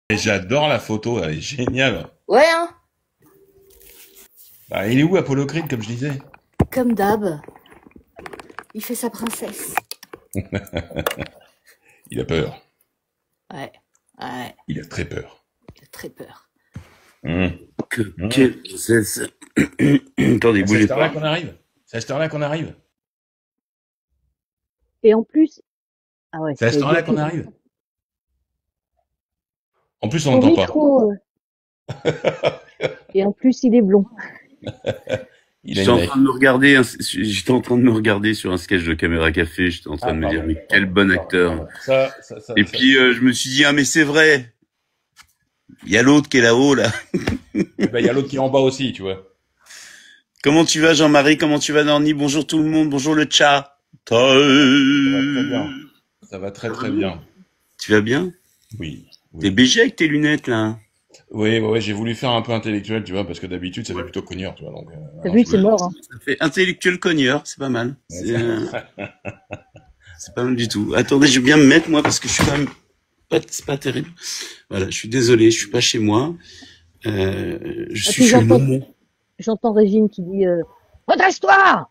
Et j'adore la photo, elle est géniale. Ouais, hein, Bah, il est où Apollo Creed, comme je disais? comme d'hab. Il fait sa princesse. Il a peur. Ouais, ouais, Il a très peur. il a très peur. Hum, hum. Quelle princesse. Attendez, C'est à bougez cette heure-là pas. qu'on arrive. C'est à cette heure-là qu'on arrive. Et en plus, ah ouais, C'est à ça cette veut dire heure-là que qu'on arrive. En plus, on ton n'entend pas. micro, et en plus, il est blond. Il a J'étais une en mèche. train de me regarder, j'étais en train de me regarder sur un sketch de Caméra Café. J'étais en train Ah, de me dire, pardon. mais quel bon acteur. Ça. Et puis, je me suis dit, ah, mais c'est vrai. Il y a l'autre qui est là-haut, là. Eh ben, il y a l'autre qui est en bas aussi, tu vois. Comment tu vas, Jean-Marie? Comment tu vas, Norny? Bonjour tout le monde. Bonjour le chat. Ça va très bien. Ça va très très bien. Tu vas bien? Oui. T'es Oui. BG avec tes lunettes, là. Oui, j'ai voulu faire un peu intellectuel, tu vois, parce que d'habitude, ça fait plutôt cogneur, tu vois. Donc, T'as alors, vu, je c'est voulais- mort, hein. Ça fait intellectuel cogneur. C'est pas mal. Ouais, ça- C'est pas mal du tout. Attendez, je vais bien me mettre, moi, parce que je suis quand même c'est pas terrible. Voilà, je suis désolé, je suis pas chez moi. Je Ah, suis puis chez Momo. j'entends Régine qui dit, redresse-toi!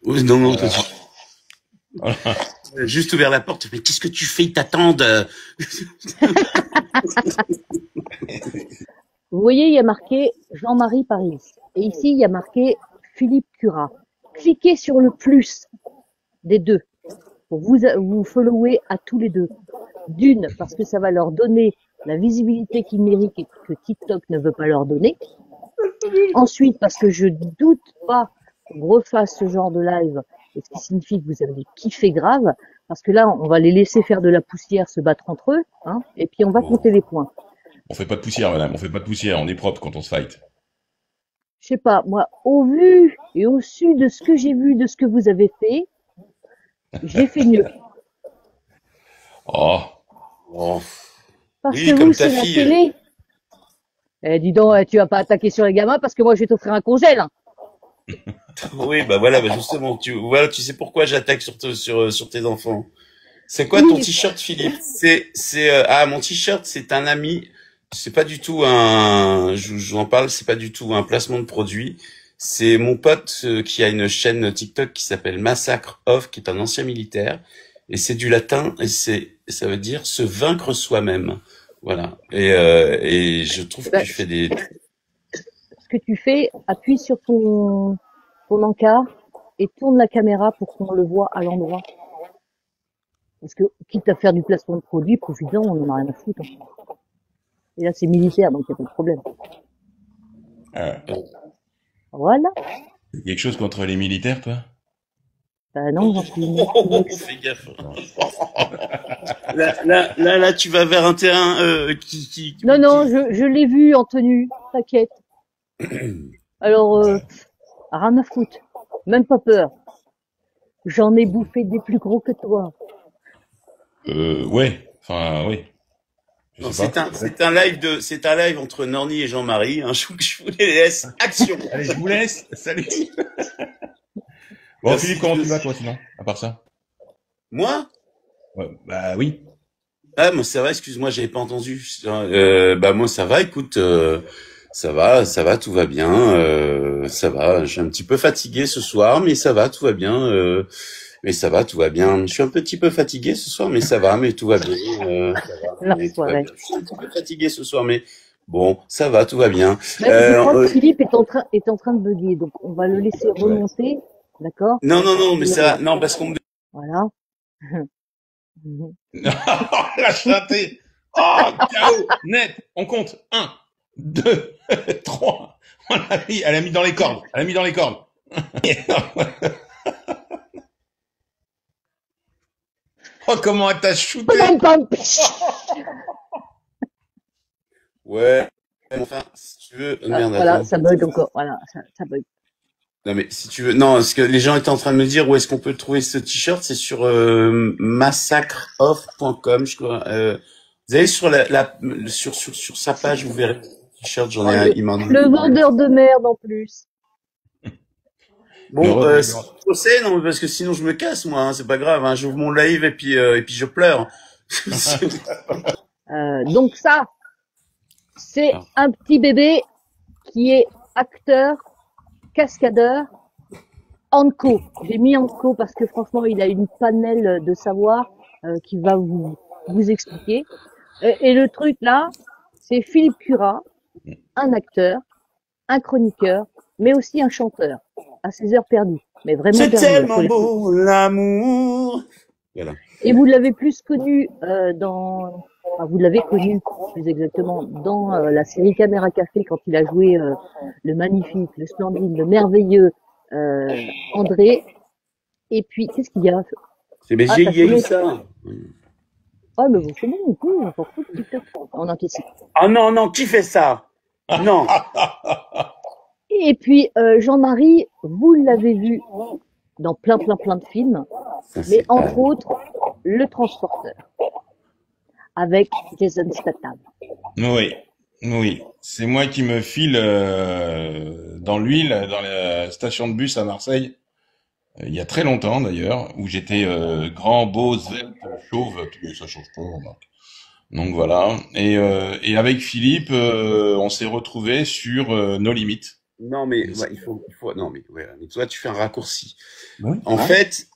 Oui, non, non, Voilà. Voilà. juste ouvert la porte. Mais qu'est-ce que tu fais? Ils t'attendent. Vous voyez, il y a marqué Jean-Marie Paris. Et ici, il y a marqué Philippe Curat. Cliquez sur le plus des deux pour vous follower à tous les deux. D'une, parce que ça va leur donner la visibilité qu'ils méritent et que TikTok ne veut pas leur donner. Ensuite, parce que je doute pas qu'on refasse ce genre de live, et ce qui signifie que vous avez kiffé grave, parce que là, on va les laisser faire de la poussière, se battre entre eux, hein, et puis on va compter les points. On fait pas de poussière, madame. On fait pas de poussière. On est propre quand on se fight. Je sais pas, moi, au vu et au su de ce que j'ai vu, de ce que vous avez fait, j'ai fait mieux. Oh. Oh. Parce Oui, que comme vous, ta c'est la fille. télé. Eh, dis donc, tu vas pas attaquer sur les gamins parce que moi, je vais t'offrir un congèle, hein. Oui, bah voilà, bah justement, tu sais pourquoi j'attaque sur tes enfants. C'est quoi ton Oui, t-shirt, Philippe? Mon t-shirt, c'est un ami. C'est pas du tout je vous en parle, c'est pas du tout un placement de produit. C'est mon pote qui a une chaîne TikTok qui s'appelle Massacre Off, qui est un ancien militaire. Et c'est du latin, et ça veut dire se vaincre soi-même. Voilà. Et je trouve que bah, tu fais des, ce que tu fais, appuie sur ton encart et tourne la caméra pour qu'on le voit à l'endroit. Parce que, quitte à faire du placement de produit, profitant, on en a rien à foutre, hein. Et là, c'est militaire, donc il n'y a pas de problème. Voilà. Quelque chose contre les militaires, toi? Bah non, j'en suis une. Fais gaffe. Là, tu vas vers un terrain Non, je l'ai vu en tenue, t'inquiète. Alors, rien à foutre. Même pas peur. J'en ai bouffé des plus gros que toi. Ouais. Enfin, oui. Je Non, sais pas. c'est un live entre Norny et Jean-Marie. Hein, je vous les laisse. Action. Allez, je vous laisse. Salut. Bon, Merci. Philippe, comment tu vas, toi, sinon? À part ça? Moi? Ouais, bah oui. Ah, moi ça va. Excuse-moi, j'avais pas entendu. Bah moi ça va. Écoute, ça va, tout va bien. Ça va. Je suis un petit peu fatigué ce soir, mais ça va, tout va bien. Mais ça va, tout va bien. Je suis un petit peu fatigué ce soir, mais ça va, mais tout va bien. Mais tout va bien. Je suis un petit peu fatigué ce soir, mais bon, ça va, tout va bien. Mais je crois que Philippe est en train de bugger, donc on va le laisser remonter, d'accord? Non, mais ça, non, parce qu'on me Voilà. La chanté. Oh, KO. Net. On compte. 1, 2, 3. Elle a mis dans les cordes. Elle a mis dans les cordes. Oh, comment elle t'a shooté. Ouais. Enfin, si tu veux, merde, Voilà, attends. ça bug encore. Voilà, ça bug. Non mais si tu veux, non, parce que les gens étaient en train de me dire où est-ce qu'on peut trouver ce t-shirt, c'est sur massacreoff.com, je crois. Vous allez sur sur sa page, vous verrez le t-shirt, j'en ai un, il m'en a. Le vendeur de merde en plus. Bon, je sais, non, parce que sinon je me casse moi, hein, c'est pas grave, hein, j'ouvre mon live et puis je pleure. Donc ça, C'est Ah. un petit bébé qui est acteur, cascadeur, Anko. J'ai mis Anko parce que franchement, il a une panelle de savoir qui va vous expliquer. Et le truc là, c'est Philippe Curat, un acteur, un chroniqueur, mais aussi un chanteur, à ses heures perdues. Mais vraiment C'est perdues. tellement beau, l'amour. Voilà. Et vous l'avez plus connu vous l'avez connu plus exactement dans la série Caméra Café quand il a joué le magnifique, le splendide, le merveilleux André. Et puis, qu'est-ce qu'il y a? C'est mais Ah, j'ai t'as il y a eu connu. ça. Ah, mais bon, c'est bon, on s'en fout, TikTok. On anticipe. Ah non, non, qui fait ça? Non. Et puis, Jean-Marie, vous l'avez vu dans plein de films, Ça, mais c'est entre pas- autres, Le Transporteur, avec Jason Statham. Oui, oui. C'est moi qui me file dans l'huile, dans la station de bus à Marseille, il y a très longtemps d'ailleurs, où j'étais grand, beau, svelte, chauve, tout ça change pas, remarque. Donc voilà. Et avec Philippe, on s'est retrouvés sur No Limites. Non, mais ouais, non, mais ouais, mais toi, tu fais un raccourci. Oui. En fait,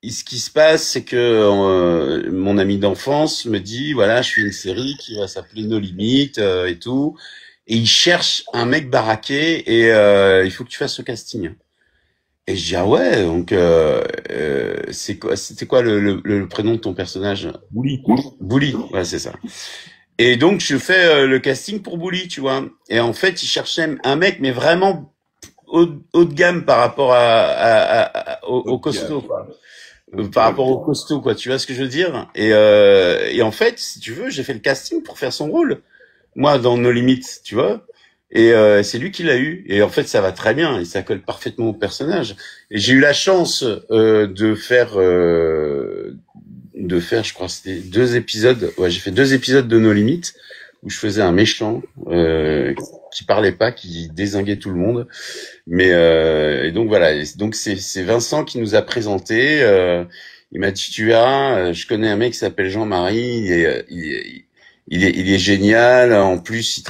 ce qui se passe, c'est que mon ami d'enfance me dit, voilà, je fais une série qui va s'appeler No Limites et tout, et il cherche un mec baraqué et il faut que tu fasses ce casting. Et je dis ah ouais, donc c'était quoi le prénom de ton personnage? Bouli. Bully, ouais, c'est ça. Et donc je fais le casting pour Bully, tu vois. Et en fait, il cherchait un mec, mais vraiment haut de gamme par rapport au costaud, quoi. Par rapport au costaud, quoi. Tu vois ce que je veux dire? Et en fait, si tu veux, j'ai fait le casting pour faire son rôle. Moi, dans No Limites, tu vois. Et c'est lui qui l'a eu. Et en fait, ça va très bien. Et ça colle parfaitement au personnage. Et j'ai eu la chance de faire, je crois, c'était 2 épisodes. Ouais, j'ai fait 2 épisodes de No Limites où je faisais un méchant qui parlait pas, qui dézinguait tout le monde. Mais et donc voilà. Et donc c'est Vincent qui nous a présenté. Il m'a dit tu verras, je connais un mec qui s'appelle Jean-Marie. Il est génial. En plus, il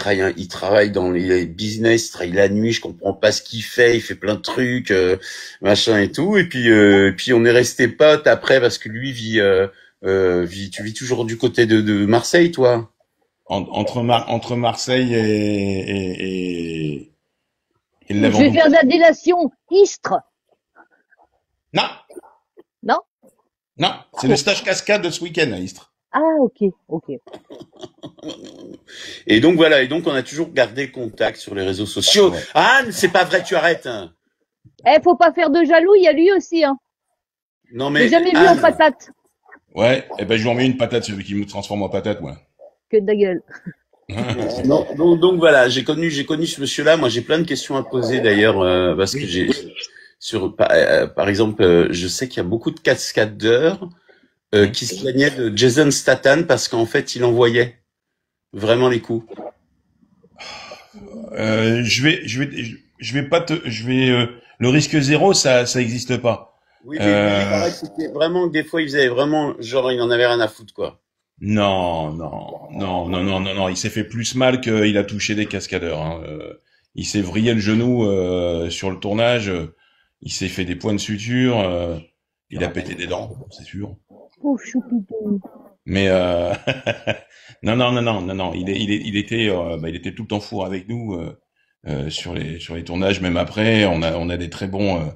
travaille dans les business, il travaille la nuit. Je comprends pas ce qu'il fait. Il fait plein de trucs, machin et tout. Et puis on est resté potes après parce que lui tu vis toujours du côté de Marseille, toi? Entre Marseille et le Je vais Lavandou. faire de la délation. Istres. Non, Non? non, c'est le stage cascade de ce week-end à Istres. Ah, ok. Et donc voilà. Et donc on a toujours gardé contact sur les réseaux sociaux. Ouais. Anne, c'est pas vrai, tu arrêtes. Hein. Faut pas faire de jaloux, il y a lui aussi, hein. Non J'ai mais jamais vu en Anne, patate. Ouais, et ben je lui en mets une patate, celui qui me transforme en patate, moi. Que de la gueule. non, donc voilà, j'ai connu ce monsieur-là. Moi, j'ai plein de questions à poser d'ailleurs parce que par exemple, je sais qu'il y a beaucoup de cascadeurs qui se plaignaient de Jason Statham parce qu'en fait, il envoyait vraiment les coups. Le risque zéro, ça existe pas. Oui, mais lui, il paraît que c'était vraiment des fois, il faisait vraiment genre, il en avait rien à foutre, quoi. Non, il s'est fait plus mal qu'il a touché des cascadeurs, hein. Il s'est vrillé le genou sur le tournage, il s'est fait des points de suture, il a pété des dents, c'est sûr. Oh, choupidou. Mais non, il était tout le temps fou avec nous sur les tournages, même après, on a des très bons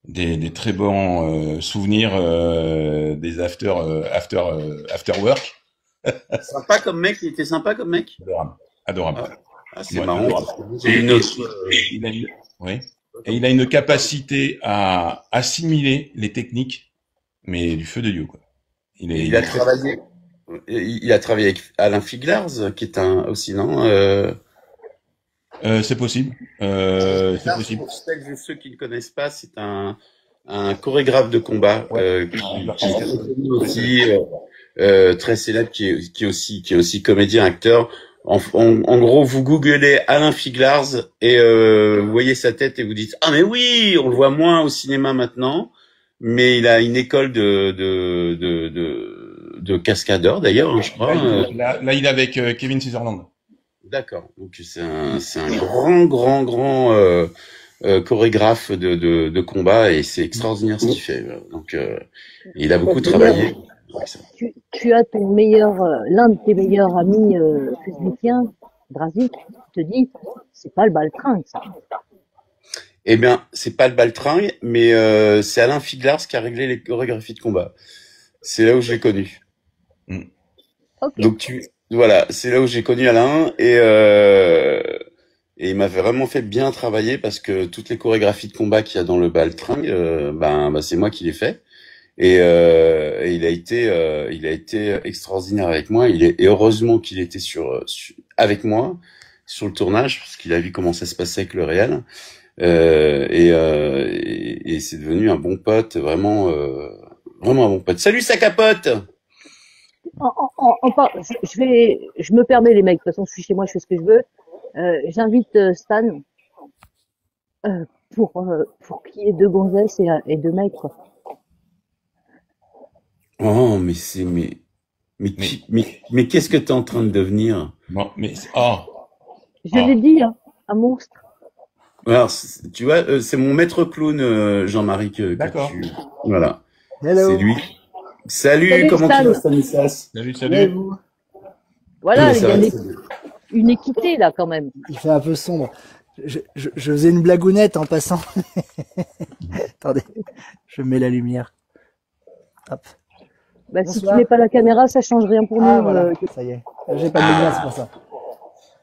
des très bons souvenirs des after work. Sympa comme mec, il était sympa comme mec. Adorable. Ah, c'est Ouais, marrant. adorable. C'est une autre. Oui. Et il a une capacité à assimiler les techniques, mais du feu de Dieu, quoi. Il a travaillé avec Alain Figlars, qui est aussi, non? C'est possible. C'est possible. Pour ceux qui ne connaissent pas, c'est un chorégraphe de combat qui est aussi très célèbre, qui est aussi comédien, acteur. En gros, vous googlez Alain Figlars et vous voyez sa tête et vous dites ah mais oui, on le voit moins au cinéma maintenant, mais il a une école de cascadeur d'ailleurs, hein, je crois. Là, il est avec Kevin Sutherland. D'accord. Donc c'est un grand chorégraphe de combat et c'est extraordinaire ce qu'il fait. Donc il a beaucoup D'ailleurs, travaillé avec ça. tu as ton meilleur, l'un de tes meilleurs amis facebookiens, Drazik, qui te dit, c'est pas le baltringue, ça. Eh bien, c'est pas le baltringue, mais c'est Alain Figlars qui a réglé les chorégraphies de combat. C'est là où je l'ai connu. Mm. Ok. Donc voilà, c'est là où j'ai connu Alain et il m'a vraiment fait bien travailler parce que toutes les chorégraphies de combat qu'il y a dans le baltringue, c'est moi qui les fais. Et il a été extraordinaire avec moi. Et heureusement qu'il était avec moi sur le tournage parce qu'il a vu comment ça se passait avec le réel. Et c'est devenu un bon pote, vraiment un bon pote. Salut sa capote! Je me permets les mecs, de toute façon je suis chez moi, je fais ce que je veux. J'invite Stan pour qu'il y ait deux gonzesses et deux mecs, quoi. Oh, Mais, mais qu'est-ce que t'es en train de devenir? bon, oh, Je l'ai dit, hein, un monstre. Alors, tu vois, c'est mon maître clown, Jean-Marie, que d'accord. voilà. C'est Hello. lui. Salut, Salut comment tu Stan. vas, Stanislas? Salut, Et salut. vous? Voilà, il y Ça a va, c'est bien. une équité là quand même. Il fait un peu sombre. Je faisais une blagounette en passant. Attendez, je mets la lumière. Hop. Bah, si tu Bonsoir. mets pas la caméra, ça change rien pour Ah nous. voilà, ça y est. J'ai pas de lumière, c'est pour ça.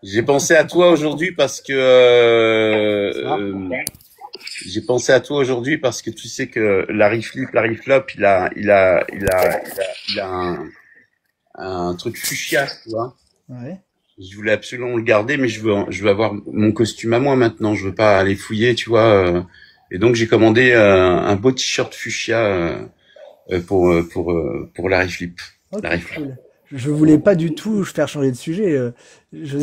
J'ai pensé à toi aujourd'hui parce que Bonsoir. j'ai pensé à toi aujourd'hui parce que tu sais que Larry Flip, Larry Flop, il a un truc fuchsia, tu vois. Ouais. Je voulais absolument le garder, mais je veux avoir mon costume à moi maintenant. Je veux pas aller fouiller, tu vois. Et donc j'ai commandé un beau t-shirt fuchsia pour Larry Flip. Ok, Larry Flip. cool. Je voulais pas du tout faire changer de sujet. Je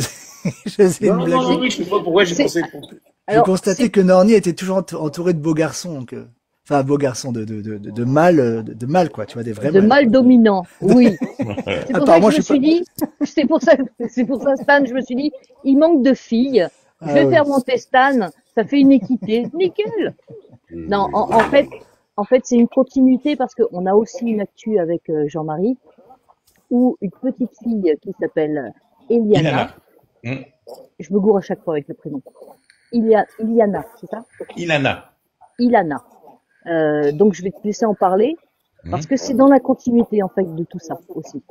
faisais une blague. Oui, je sais pas pourquoi j'ai C'est- pensé. Je Alors, constatais que Norny était toujours entouré de beaux garçons. Donc, enfin, beaux garçons de mâles, de mâles, quoi. Tu vois, des vrais de mâles. mal dominant, oui. C'est pour ça Apparemment, que je me suis dit, c'est pour ça, Stan, je me suis dit, il manque de filles. Je Ah vais ouais. faire monter Stan, ça fait une équité, nickel. Non, en fait, c'est une continuité parce qu'on a aussi une actu avec Jean-Marie où une petite fille qui s'appelle Eliana, Ilana. Mm. je me gourre à chaque fois avec le prénom. Iliana, c'est ça? Ilana. Ilana. Donc je vais te laisser en parler parce que c'est dans la continuité en fait de tout ça aussi.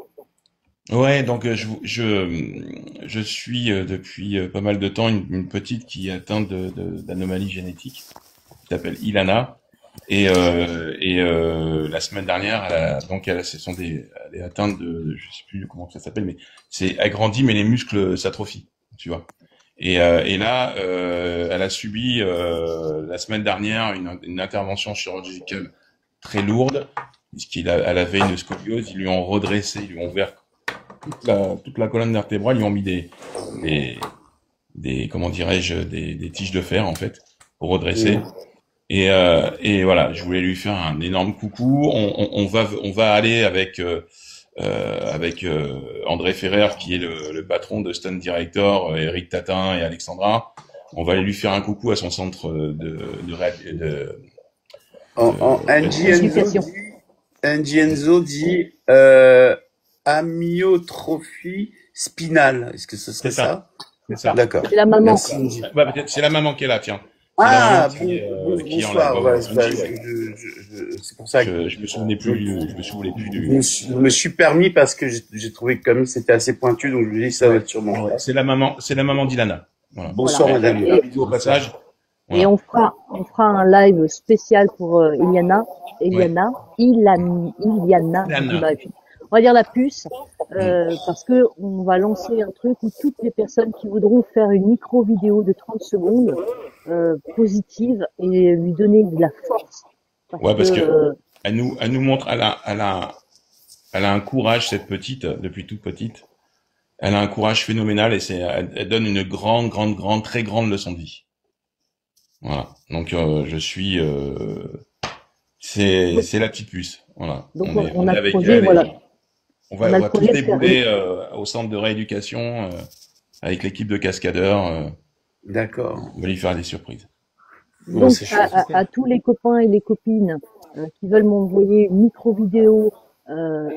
Ouais, donc je suis depuis pas mal de temps une petite qui est atteinte d'anomalies génétiques, qui s'appelle Ilana. Et la semaine dernière, elle est atteinte je sais plus comment ça s'appelle, mais elle grandit, mais les muscles s'atrophient, tu vois. Et là, elle a subi la semaine dernière une intervention chirurgicale très lourde, elle avait une scoliose, ils lui ont redressé, ils lui ont ouvert toute la colonne vertébrale, ils lui ont mis comment dirais-je, des tiges de fer en fait pour redresser. Et voilà, je voulais lui faire un énorme coucou. On va aller avec André Ferrer, qui est le patron de Stunt Director, Eric Tatin et Alexandra. On va aller lui faire un coucou à son centre Angie Enzo dit amyotrophie spinale. Est-ce que ce serait C'est ça. C'est ça. D'accord. C'est la maman. Merci, Angie. Bah, peut-être c'est la maman qui est là, tiens. Ah, C'est la maman qui est en bonsoir. live. Ouais, Angie, ouais. c'est pour ça que Je me souvenais plus je me suis permis parce que j'ai trouvé que comme c'était assez pointu, donc je me dis ça va être sûrement. Ouais, c'est la maman d'Ilana. Voilà. Bonsoir, Voilà. madame. Et- Au passage. Et on fera un live spécial pour Iliana, Iliana, Ilana. on va dire la puce, parce que on va lancer un truc où toutes les personnes qui voudront faire une micro vidéo de 30 secondes positive et lui donner de la force. Parce que elle nous montre, elle a un courage, cette petite, depuis toute petite. Elle a un courage phénoménal et elle donne une grande, très grande leçon de vie. Voilà. Donc je suis, c'est la petite puce. Voilà. Donc est on a avec le projet, elle et voilà. on On a le va tous projet de faire débouler au centre de rééducation avec l'équipe de cascadeurs. D'accord. On va lui faire des surprises. Bon, Donc, c'est chouette. à tous les copains et les copines qui veulent m'envoyer une micro-vidéo,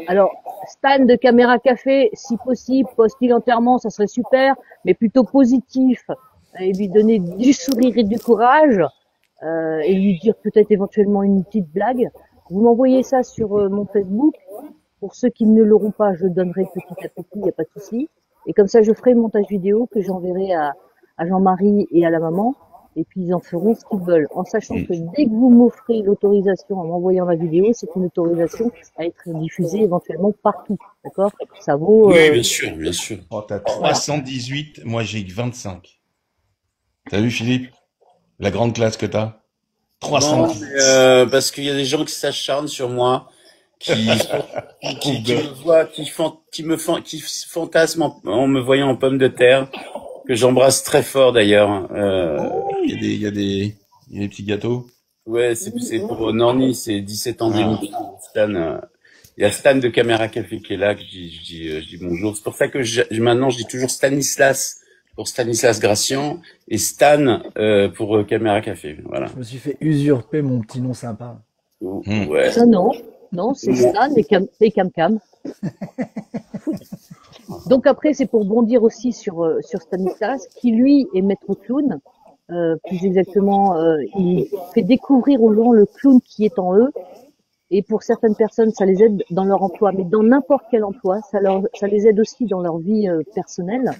alors, Stan de Caméra Café, si possible, post-il enterrement, ça serait super, mais plutôt positif, et lui donner du sourire et du courage, et lui dire peut-être éventuellement une petite blague. Vous m'envoyez ça sur mon Facebook. Pour ceux qui ne l'auront pas, je le donnerai petit à petit, il n'y a pas de souci. Et comme ça, je ferai le montage vidéo que j'enverrai à Jean-Marie et à la maman. Et puis, ils en feront ce qu'ils veulent. En sachant que dès que vous m'offrez l'autorisation en m'envoyant la vidéo, c'est une autorisation à être diffusée éventuellement partout. D'accord? Ça vaut, Oui, bien sûr, bien sûr. Oh, t'as voilà. 318, moi j'ai que 25. T'as vu, Philippe? La grande classe que t'as? Non, 318. mais parce qu'il y a des gens qui s'acharnent sur moi, qui qui me voient, qui fantasment en me voyant en pomme de terre, que j'embrasse très fort d'ailleurs. Il y a des petits gâteaux. Ouais, c'est pour Norny, c'est 17 ans Ah. d'émission. Stan, il y a Stan de Caméra Café qui est là, que je dis bonjour. C'est pour ça que maintenant je dis toujours Stanislas pour Stanislas Gracian et Stan pour Caméra Café. Voilà. Je me suis fait usurper mon petit nom sympa. Ouais. Ça, non, c'est Stan et Cam Cam. Donc après, c'est pour bondir aussi sur Stanislas, qui lui est maître clown. Plus exactement, il fait découvrir aux gens le clown qui est en eux. Et pour certaines personnes, ça les aide dans leur emploi, mais dans n'importe quel emploi, ça les aide aussi dans leur vie personnelle.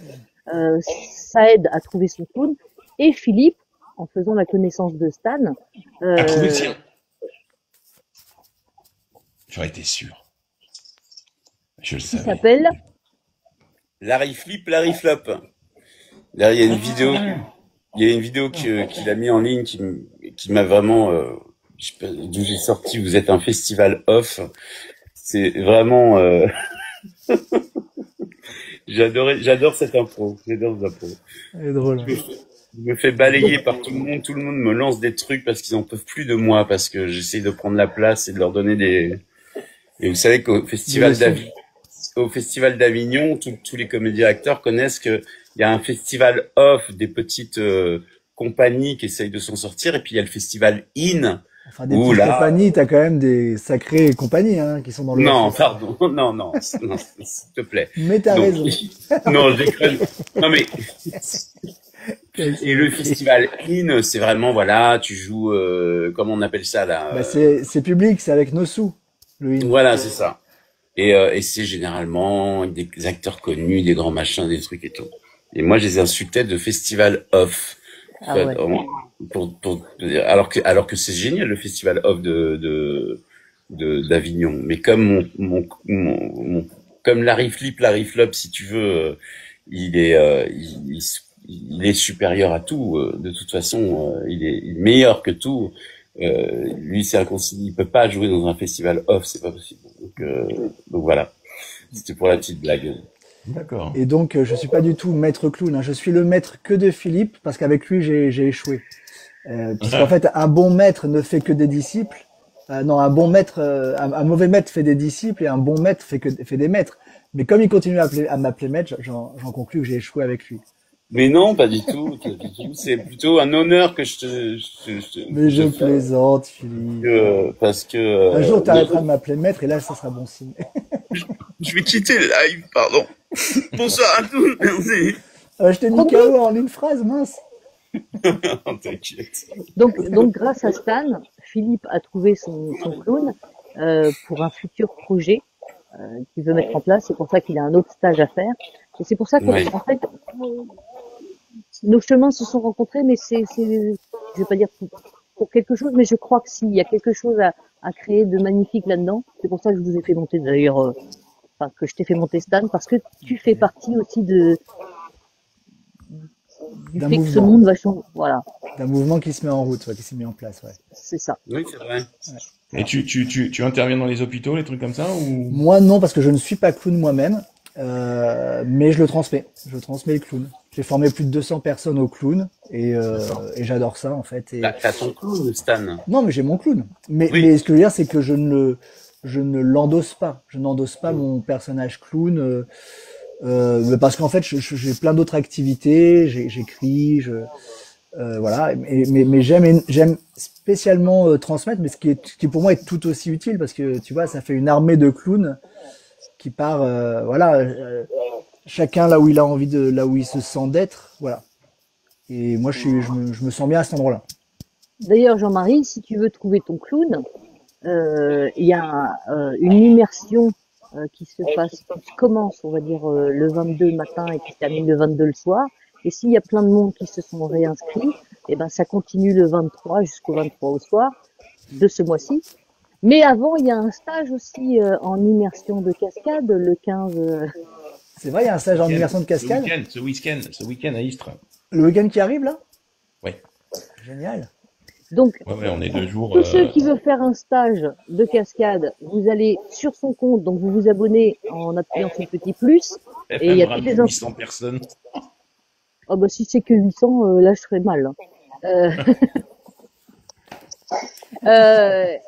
Ça aide à trouver son clown. Et Philippe, en faisant la connaissance de Stan, À trouver le sien. J'aurais été sûr. Je le qui savais. s'appelle Larry Flip, Larry Flop. Là, il y a une vidéo. Il y a une vidéo qu'il a mis en ligne qui m'a vraiment, je sais pas d'où j'ai sorti. Vous êtes un festival off. C'est vraiment, j'adore cette impro. J'adore cette impro. C'est drôle. Hein. Je me fais balayer par tout le monde. Tout le monde me lance des trucs parce qu'ils en peuvent plus de moi, parce que j'essaie de prendre la place et de leur donner des. Et vous savez qu'au festival d'Avignon, tous les comédiens acteurs connaissent que il y a un festival off des petites compagnies qui essayent de s'en sortir, et puis il y a le festival in. Enfin, des petites compagnies, t'as quand même des sacrées compagnies hein, qui sont dans le. Non, pardon, non, s'il te plaît. Mais t'as raison. Non, je déconne. Non mais. Et le festival in, c'est vraiment voilà, tu joues, comment on appelle ça là Bah c'est public, c'est avec nos sous. Le in. Voilà, c'est ça. Et c'est généralement des acteurs connus, des grands machins, des trucs et tout. Et moi, je les insultais de festival off. Ah ouais. Alors que c'est génial le festival off d'Avignon. Mais comme comme Larry Flop, si tu veux, il est supérieur à tout. De toute façon, il est meilleur que tout. Lui, c'est inconciliable. Il peut pas jouer dans un festival off, c'est pas possible. Donc voilà. C'était pour la petite blague. D'accord. Et donc, je suis pas du tout maître clown. Hein. Je suis le maître que de Philippe, parce qu'avec lui, j'ai échoué. Puisqu'en fait, un bon maître ne fait que des disciples. Non, un bon maître, un mauvais maître fait des disciples, et un bon maître fait des maîtres. Mais comme il continue à m'appeler maître, j'en conclus que j'ai échoué avec lui. Mais non, pas du tout. C'est plutôt un honneur que Mais je plaisante, Philippe. Parce que un jour, t'arrêteras de m'appeler maître, et là, ça sera bon signe. Je vais quitter le live, pardon. Bonsoir à tous, merci. Je t'ai dit KO en une phrase, mince. T'inquiète. Donc, grâce à Stan, Philippe a trouvé son clown pour un futur projet qu'il veut mettre en place. C'est pour ça qu'il a un autre stage à faire. Et c'est pour ça qu'en fait, nos chemins se sont rencontrés, mais je vais pas dire pour quelque chose, mais je crois que s'il y a quelque chose à créer de magnifique là-dedans, c'est pour ça que je vous ai fait monter d'ailleurs, que je t'ai fait monter Stan, parce que tu fais partie aussi du fait mouvement. que ce monde va changer. Voilà. D'un mouvement qui se met en route, qui s'est mis en place, ouais. C'est ça. Oui, c'est vrai. Ouais. Et tu interviens dans les hôpitaux, les trucs comme ça, ou? Moi, non, parce que je ne suis pas clown moi-même, mais je le transmets. Je transmets le clown. J'ai formé plus de 200 personnes au clown, et j'adore ça, en fait. Et... T'as ton clown, Stan. Non, mais j'ai mon clown. Mais ce que je veux dire, c'est que je ne l'endosse pas. Je n'endosse pas mon personnage clown. Mais parce qu'en fait, j'ai plein d'autres activités, j'écris, voilà. Mais j'aime spécialement spécialement transmettre, mais ce qui pour moi est tout aussi utile parce que tu vois, ça fait une armée de clowns qui part, voilà, chacun là où il a envie là où il se sent d'être, voilà. Et moi, je me sens bien à cet endroit-là. D'ailleurs, Jean-Marie, si tu veux trouver ton clown, il y a une immersion qui se passe, qui commence, on va dire, le 22 matin et qui se termine le 22 le soir. Et s'il y a plein de monde qui se sont réinscrits, eh ben ça continue le 23 jusqu'au 23 au soir de ce mois-ci. Mais avant, il y a un stage aussi en immersion de cascade le 15. C'est vrai, il y a un stage en immersion de cascade. Ce week-end à Istres. Le week-end qui arrive là? Ouais. Génial. Donc, Ouais, on est 2 jours. tous ceux qui veulent faire un stage de cascade, vous allez sur son compte, donc vous vous abonnez en appuyant sur le petit plus, et il y a toutes les infos. 800 personnes. Oh bah si c'est que 800, là je serais mal. Hein.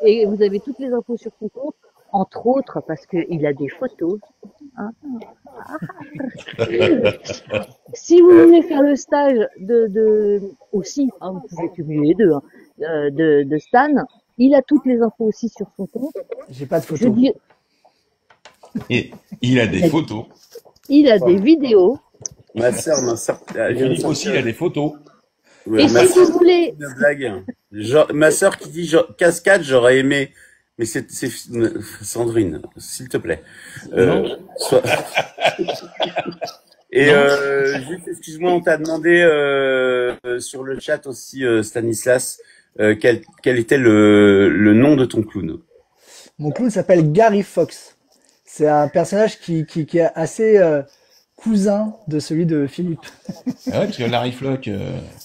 Et vous avez toutes les infos sur son compte, entre autres parce qu'il a des photos. Hein. Si vous voulez faire le stage aussi, hein, vous pouvez cumuler les deux, hein, de Stan, il a toutes les infos aussi sur son compte. J'ai pas de Je photos. dis, Et il a des photos. il a des vidéos. Ma sœur, Philippe aussi, il a des photos. Ouais, Et ma si sœur, vous voulez, une blague. Ma sœur qui dit cascade, j'aurais aimé. Mais c'est Sandrine, s'il te plaît. Sois- Et juste, excuse-moi, on t'a demandé sur le chat aussi, Stanislas, quel était le nom de ton clown. Mon clown s'appelle Gary Fox. C'est un personnage qui est assez cousin de celui de Philippe. Ah ouais, parce que Larry Flock.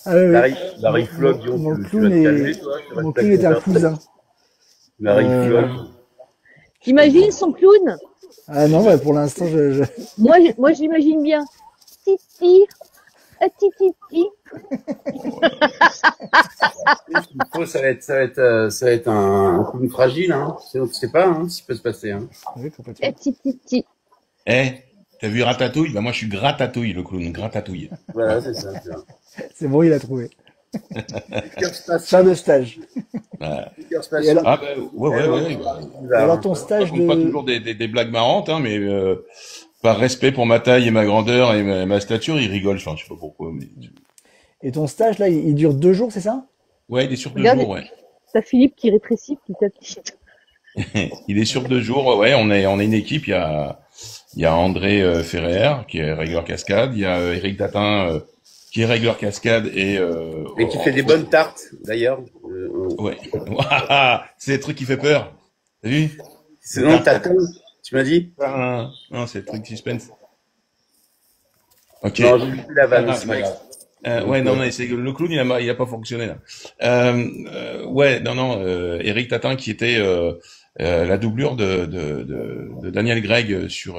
Ah oui, oui. Larry Flock, Mon tu vas clown te calmer, toi, tu vas mon te clown est un calmer. cousin. Larry Flock. imagine son clown. Ah non, bah, pour l'instant, Moi j'imagine bien. Titi, titi. Ça va être un clown fragile, hein. On ne sait pas, hein, ce qui peut se passer, hein. Oui, complètement. Titi. Eh, t'as vu Ratatouille? Bah moi je suis Gratatouille, le clown, Gratatouille. Voilà, c'est ça. C'est bon, il a trouvé. Cœur spatial. Fin de stage. Voilà. Cœur Et spatial. alors, Ah bah ouais. et alors ton Je stage raconte pas de... toujours des blagues marrantes, hein, mais par respect pour ma taille et ma grandeur et ma stature, il rigole. Enfin, je sais pas pourquoi, mais Et ton stage, là, il dure 2 jours, c'est ça? ouais, il est sur 2 Regarde. jours, ouais. T'as Philippe qui rétrécit petit à petit. Il est sur 2 jours, ouais. On est une équipe. Il y a André Ferrer qui est régleur cascade. Il y a Eric Datin qui est régleur cascade et Et qui fait des bonnes tartes, d'ailleurs. ouais. Ouah, c'est le truc qui fait peur. T'as vu? Sinon, t'attends, tu m'as dit? Non, c'est le truc suspense. Ok. Non, j'ai vu la vanne, Ah, c'est pas grave. Ouais, non, c'est que le clown, il a pas fonctionné là. Ouais, non, Eric Tatin qui était la doublure de Daniel Craig sur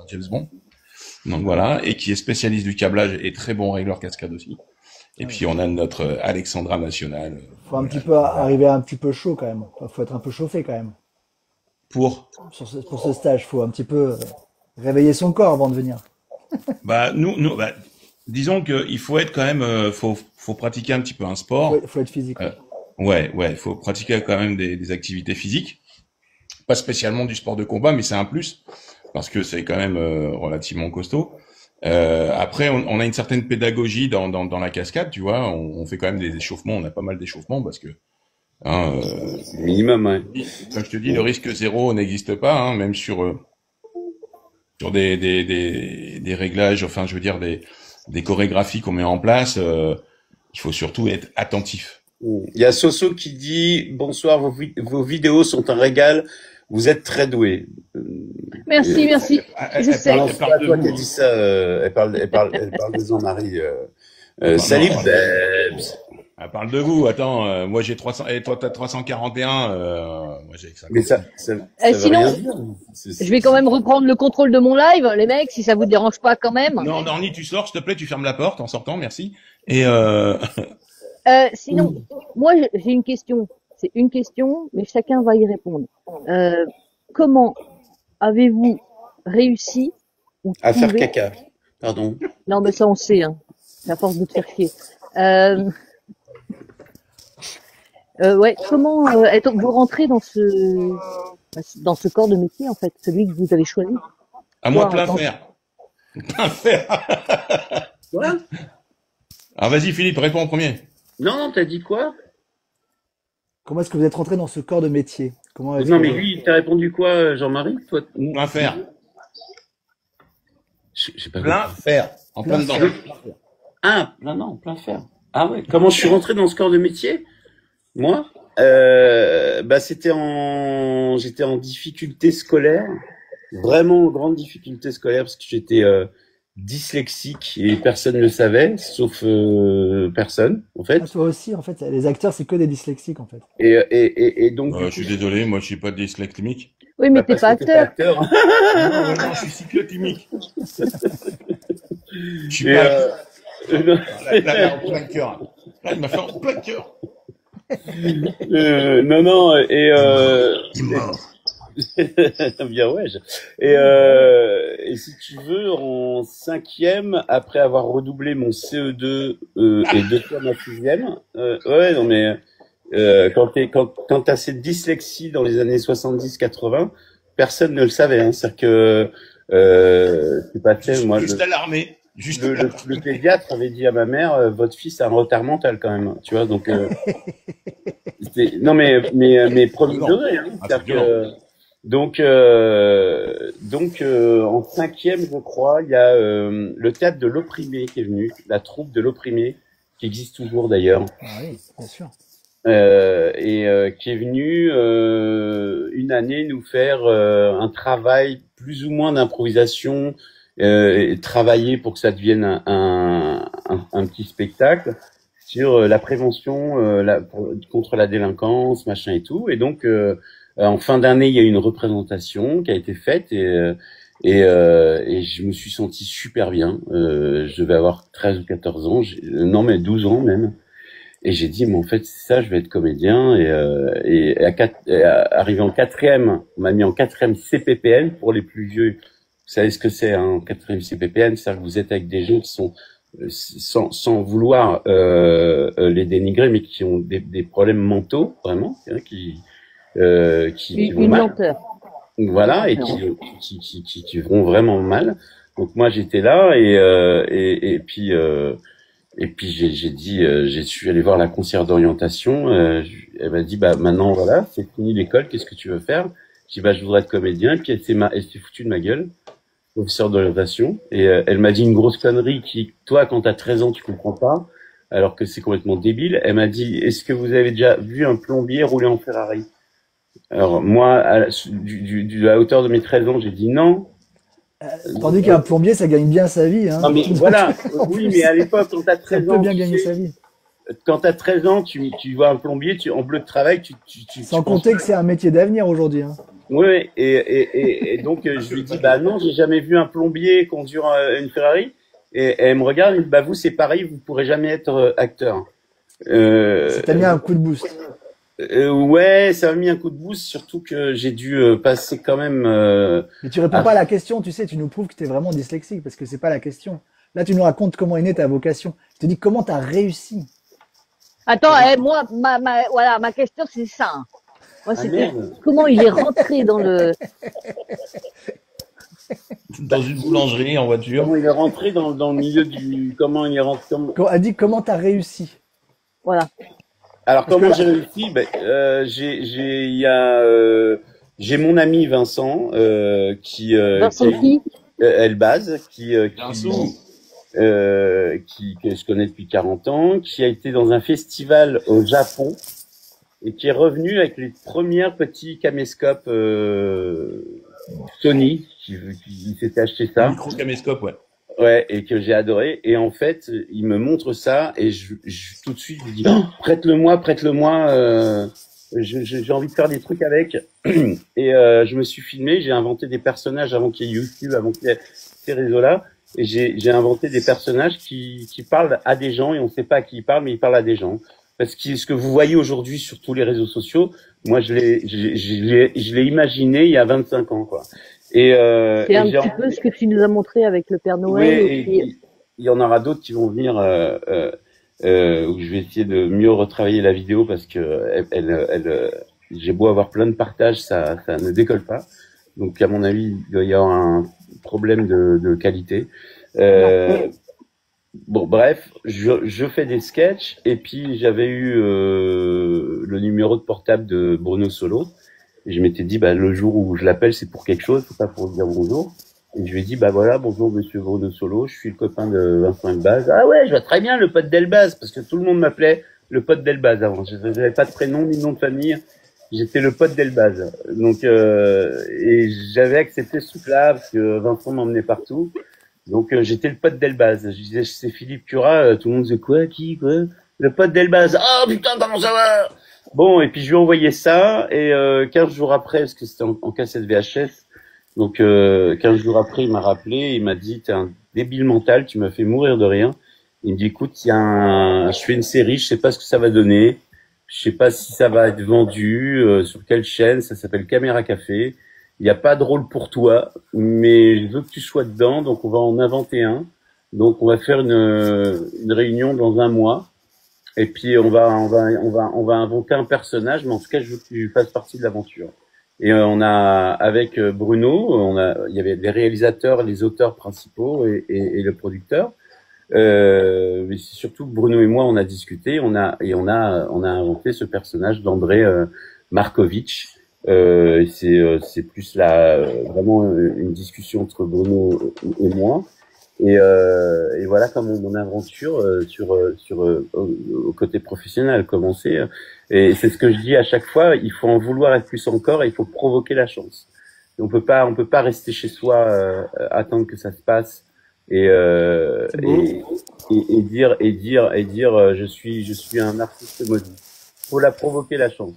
James Bond. Donc voilà, et qui est spécialiste du câblage et très bon régleur cascade aussi. Et puis on a notre Alexandra National. Faut un petit peu arriver un petit peu chaud quand même. Enfin, faut être un peu chauffé quand même. Pour Pour ce stage, faut un petit peu réveiller son corps avant de venir. bah bah, disons que il faut être quand même faut pratiquer un petit peu un sport. Faut être physique. Ouais, faut pratiquer quand même des activités physiques. Pas spécialement du sport de combat, mais c'est un plus parce que c'est quand même relativement costaud. Après, on a une certaine pédagogie dans la cascade, tu vois. On fait quand même des échauffements, on a pas mal d'échauffements parce que hein, Minimum, ouais. comme je te dis, le risque zéro n'existe pas, hein, même sur des réglages, enfin je veux dire des chorégraphies qu'on met en place. Il faut surtout être attentif. Il y a Soso qui dit bonsoir, vos vidéos sont un régal, vous êtes très doués. Merci. Je sais. Non, c'est pas toi qui as dit ça, elle parle de Jean-Marie. Salut, non, Babs. Elle parle de vous. Attends, moi j'ai 300 et toi t'as 341. Moi j'ai que ça. Mais ça veut Sinon, rien dire. Je vais quand même reprendre le contrôle de mon live, les mecs, si ça vous dérange pas quand même. Non, Norny, tu sors, s'il te plaît, tu fermes la porte en sortant, merci. Et Sinon, moi j'ai une question. C'est une question, mais chacun va y répondre. Comment avez-vous réussi ou À faire trouver. caca. Pardon. Non, mais ça on sait, hein. C'est à force de te faire chier. Euh, ouais, comment vous rentrez dans ce corps de métier en fait, celui que vous avez choisi? À moi de Toi, plein fer. Plein fer. Quoi? Alors vas-y Philippe, réponds en premier. Non, t'as dit quoi? Comment est-ce que vous êtes rentré dans ce corps de métier? Comment est-ce Non, que... mais lui, t'as répondu quoi, Jean-Marie? Toi, Plein fer. j'ai pas Plein compris. fer. En plein dedans. Ah, non, plein fer. Ah ouais. Comment je suis rentré dans ce corps de métier? Moi? Bah, j'étais en difficulté scolaire. Vraiment grande difficulté scolaire parce que j'étais dyslexique et personne ne le savait, sauf personne, en fait. Ah, toi aussi, en fait, les acteurs, c'est que des dyslexiques, en fait. Et donc, du Je coup, suis désolé, moi je suis pas dyslectimique. Oui, mais bah, t'es parce pas que t'es pas acteur. acteur. Non, je suis cyclotimique. Je suis Et, pas. non, Là, en plein cœur. Là, il m'a fait en plein cœur. non, et Il est mort. bien ouais. Et si tu veux, en cinquième, après avoir redoublé mon CE2 et 2 fois ma sixième, ouais, non mais quand t'as cette dyslexie dans les années 70-80, personne ne le savait. Hein, c'est-à-dire que c'est passé, moi, Juste à l'armée. Juste à le l'armée. pédiatre avait dit à ma mère, votre fils a un retard mental quand même, tu vois. Donc, non mais premier Non. degré. Hein, Ah, c'est c'est-à-dire violent. que donc en cinquième, je crois, il y a le théâtre de l'opprimé qui est venu, la troupe de l'opprimé, qui existe toujours d'ailleurs, Ah oui, bien sûr. qui est venu une année nous faire un travail plus ou moins d'improvisation, et travailler pour que ça devienne un petit spectacle sur la prévention contre la délinquance, machin et tout. Et donc en fin d'année, il y a eu une représentation qui a été faite et je me suis senti super bien. Je devais avoir 13 ou 14 ans, non mais 12 ans même. Et j'ai dit, mais en fait, c'est ça, je vais être comédien. Arrivé en quatrième, on m'a mis en quatrième CPPN pour les plus vieux. Vous savez ce que c'est, hein, quatrième CPPN, c'est-à-dire que vous êtes avec des gens qui sont, sans vouloir les dénigrer, mais qui ont des problèmes mentaux, vraiment, hein, qui vont Une mal. lenteur. Voilà, et qui vont vraiment mal. Donc moi j'étais là et puis je suis allé voir la conseillère d'orientation. Elle m'a dit bah maintenant voilà c'est fini l'école, qu'est-ce que tu veux faire? J'ai dit bah je voudrais être comédien. Puis elle s'est foutue de ma gueule, professeur d'orientation, et elle m'a dit une grosse connerie qui toi quand t'as 13 ans tu comprends pas, alors que c'est complètement débile. Elle m'a dit est-ce que vous avez déjà vu un plombier rouler en Ferrari? Alors moi, à la hauteur de mes 13 ans, j'ai dit non. Tandis qu'un plombier, ça gagne bien sa vie, hein. Non mais voilà, En oui, plus, mais à l'époque, quand t'as ça 13 peut ans, bien tu gagner sais, sa vie. quand t'as 13 ans, tu vois un plombier, en bleu de travail, Sans tu penses compter que c'est un métier d'avenir aujourd'hui, hein. oui, et donc je lui dis bah non, j'ai jamais vu un plombier conduire une Ferrari. Et elle me regarde, elle me dit bah vous c'est pareil, vous pourrez jamais être acteur. Ça t'a mis un coup de boost. Ouais, ça m'a mis un coup de boost, surtout que j'ai dû passer quand même. Mais tu réponds pas à la question, tu sais, tu nous prouves que t'es vraiment dyslexique, parce que c'est pas la question. Là, tu nous racontes comment est née ta vocation. Je te dis comment t'as réussi. Attends, moi, voilà, ma question c'est ça. Hein. Moi, Ah c'était merde. comment il est rentré dans le. Dans une boulangerie en voiture. Comment il est rentré dans le milieu du. Comment il est rentré. Elle dit comment t'as réussi. Voilà. Alors Parce comment que j'ai réussi? Ben, j'ai mon ami Vincent Vincent qui Elbaz Vincent. que je connais depuis 40 ans, qui a été dans un festival au Japon et qui est revenu avec les premières petits caméscopes Sony, qui s'était acheté ça. Micro-caméscope, ouais. Ouais, et que j'ai adoré. Et en fait, il me montre ça et tout de suite, je lui dis oh, prête-le-moi. J'ai envie de faire des trucs avec. Et je me suis filmé. J'ai inventé des personnages avant qu'il y ait YouTube, avant qu'il y ait ces réseaux-là. Et j'ai inventé des personnages qui parlent à des gens et on ne sait pas à qui ils parlent, mais ils parlent à des gens. Parce que ce que vous voyez aujourd'hui sur tous les réseaux sociaux, moi je l'ai imaginé il y a 25 ans, quoi. C'est Et un j'ai petit peu ce que tu nous as montré avec le Père oui, Noël et et puis il y en aura d'autres qui vont venir où je vais essayer de mieux retravailler la vidéo parce que j'ai beau avoir plein de partages, ça ne décolle pas. Donc à mon avis, il doit y avoir un problème de qualité. non. Bon, bref, je fais des sketchs et puis j'avais eu le numéro de portable de Bruno Solo. Et je m'étais dit, bah, le jour où je l'appelle, c'est pour quelque chose, c'est pas pour dire bonjour. Et je lui ai dit, bah voilà, bonjour monsieur Bruno Solo, je suis le copain de Vincent Elbaz. Ah ouais, je vois très bien le pote d'Elbaz, parce que tout le monde m'appelait le pote d'Elbaz avant. Je n'avais pas de prénom ni de nom de famille. J'étais le pote d'Elbaz. Donc, et j'avais accepté ce truc-là, parce que Vincent m'emmenait partout. Donc, j'étais le pote d'Elbaz. Je disais, c'est Philippe Cura, tout le monde disait, quoi, qui, quoi? Le pote d'Elbaz. Oh putain, comment ça va? Bon, et puis je lui ai envoyé ça, et 15 jours après, parce que c'était en cassette VHS, donc 15 jours après, il m'a rappelé, il m'a dit, t'es un débile mental, tu m'as fait mourir de rire. Il me dit, écoute, je fais une série, je sais pas ce que ça va donner, je sais pas si ça va être vendu, sur quelle chaîne, ça s'appelle Caméra Café. Il n'y a pas de rôle pour toi, mais je veux que tu sois dedans, donc on va en inventer un. Donc on va faire une réunion dans un mois. Et puis on va inventer un personnage, mais en tout cas je veux que tu fasses partie de l'aventure. Et on a avec Bruno, il y avait les réalisateurs, les auteurs principaux et le producteur. Mais c'est surtout Bruno et moi on a discuté, on a inventé ce personnage d'André Markovitch. C'est plus vraiment une discussion entre Bruno et moi. Et voilà comment mon aventure au côté professionnel a commencé. Et c'est ce que je dis à chaque fois, il faut en vouloir être plus encore et il faut provoquer la chance. Et on peut pas rester chez soi, attendre que ça se passe et, euh, C'est beau. et dire je suis un artiste maudit. Faut la provoquer la chance.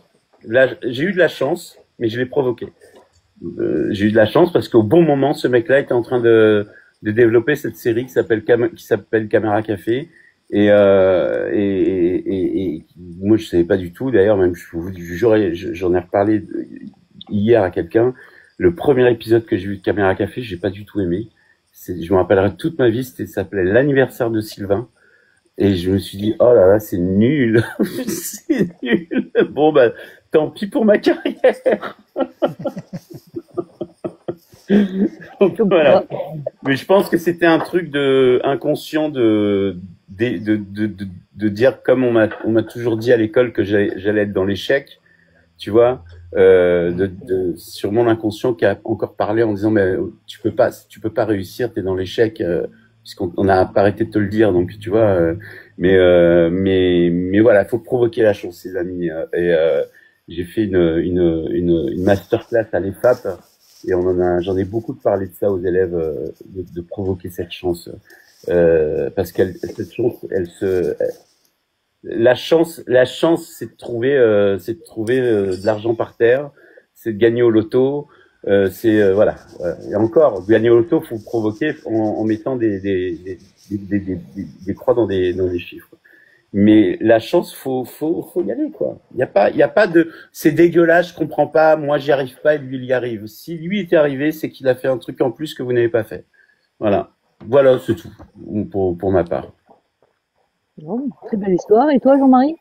Là, j'ai eu de la chance, mais je l'ai provoquée. J'ai eu de la chance parce qu'au bon moment, ce mec-là était en train de développer cette série qui s'appelle Caméra Café et moi je savais pas du tout d'ailleurs même j'en ai reparlé hier à quelqu'un. Le premier épisode que j'ai vu de Caméra Café, j'ai pas du tout aimé. Je me rappellerai toute ma vie, ça s'appelait l'anniversaire de Sylvain et je me suis dit oh là là c'est nul. C'est nul. Bon bah tant pis pour ma carrière. Donc, voilà. Mais je pense que c'était un truc inconscient de dire comme on m'a toujours dit à l'école que j'allais être dans l'échec, tu vois, sur mon inconscient qui a encore parlé en disant mais tu peux pas réussir, t'es dans l'échec, puisqu'on a pas arrêté de te le dire, donc tu vois, mais voilà, faut provoquer la chance, les amis, j'ai fait une masterclass à l'EFAP. Et j'en ai beaucoup parlé de ça aux élèves, de provoquer cette chance, parce cette chance, la chance, c'est de trouver de l'argent par terre, c'est de gagner au loto, voilà. Et encore, gagner au loto, faut le provoquer en mettant des croix dans des chiffres. Mais la chance, faut y aller, quoi. Il y a pas de, c'est dégueulasse, je comprends pas, moi j'y arrive pas et lui il y arrive. Si lui était arrivé, c'est qu'il a fait un truc en plus que vous n'avez pas fait. Voilà. Voilà, c'est tout. Pour ma part. Bon, très belle histoire. Et toi, Jean-Marie?